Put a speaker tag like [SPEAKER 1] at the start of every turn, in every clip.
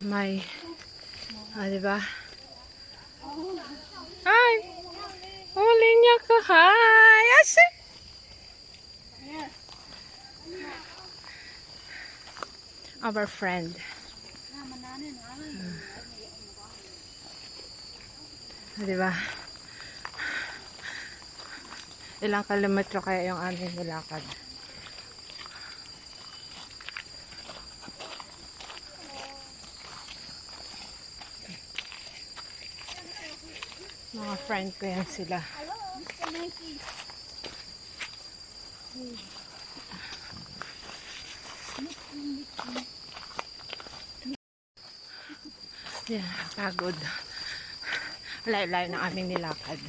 [SPEAKER 1] may, diba? Hi! Huli niya ko. Hi! Ase! Our friend. Diba? Ilang kilometro kaya yung aming nilakad. Mga friend ko yan sila. Yan, pagod. Layo-layo ng aming nilakad.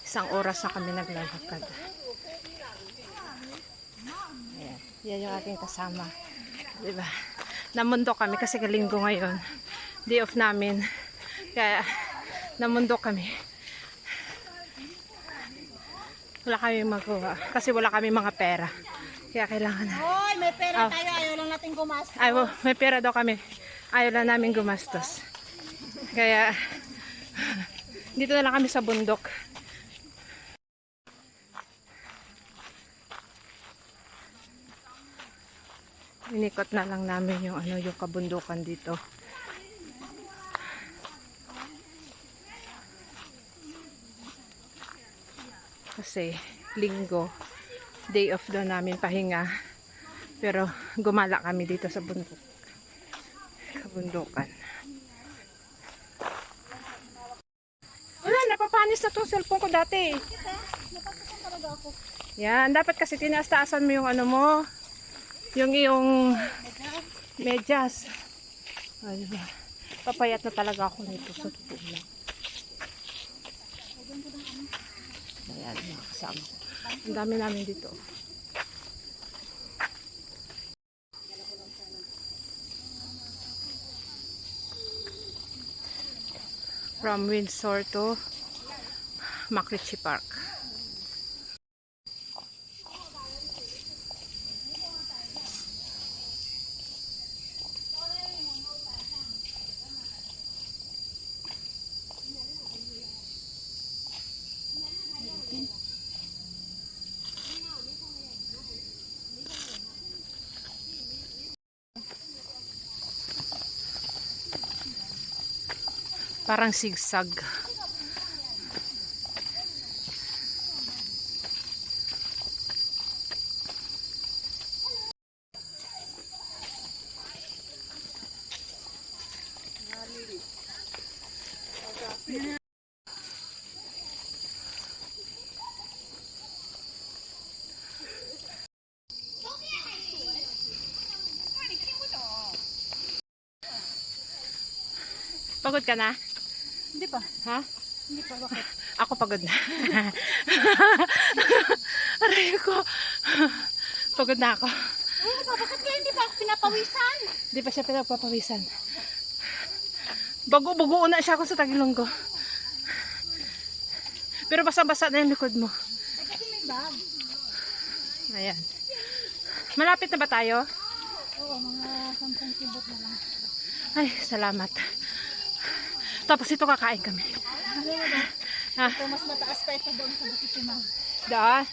[SPEAKER 1] 1 oras na kami naglalakad. Ayan. Yan yung ating kasama. Diba? Namundo kami kasi kalinggo ngayon. Day off namin. Kaya namundo kami. Wala kami magawa. Kasi wala kami mga pera. Kaya kailangan na.
[SPEAKER 2] Hoy, may pera tayo. Ayaw lang natin gumastos.
[SPEAKER 1] Ay, may pera daw kami. Ayaw lang namin gumastos. Kaya dito na lang kami sa bundok. Inikot na lang namin yung yung kabundukan dito. Kasi linggo, day off daw namin pahinga. Pero gumala kami dito sa bundok. Kabundukan. Wala, napapanis na tong cellphone ko dati.
[SPEAKER 2] Napatusan talaga ako.
[SPEAKER 1] Yan, dapat kasi tinaas-taasan mo yung mo. Yung iyong medyas. Diba? Papayat na talaga ako nito sa totoo lang. Ayan, mga kasama ko. Ang dami namin dito. From Windsor to Macritchie Park. Parang sigsag. Pagod ka na?
[SPEAKER 2] Hindi pa.
[SPEAKER 1] Ha?
[SPEAKER 2] Hindi pa. Bakit?
[SPEAKER 1] Ako pagod na. Aray ko. Pagod na ako.
[SPEAKER 2] Bakit kaya hindi pa ako pinapawisan?
[SPEAKER 1] Hindi pa siya pinagpapawisan. Bago-bago na siya ako sa Tagilonggo. Pero basa-basa na yung likod mo.
[SPEAKER 2] Kasi may bag.
[SPEAKER 1] Ayan. Malapit na ba tayo?
[SPEAKER 2] Oo, mga 10 kibot na lang.
[SPEAKER 1] Ay, salamat. Tapos ito kakain kami. Ha?
[SPEAKER 2] Ito mas mataas pa ito doon sa Bukitimaw.
[SPEAKER 1] Da?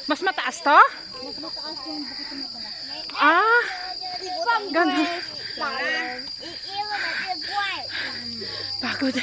[SPEAKER 1] Mas mataas to?
[SPEAKER 2] Mas mataas yung Bukitimaw pala.
[SPEAKER 1] Ah! Ganun. Pagod.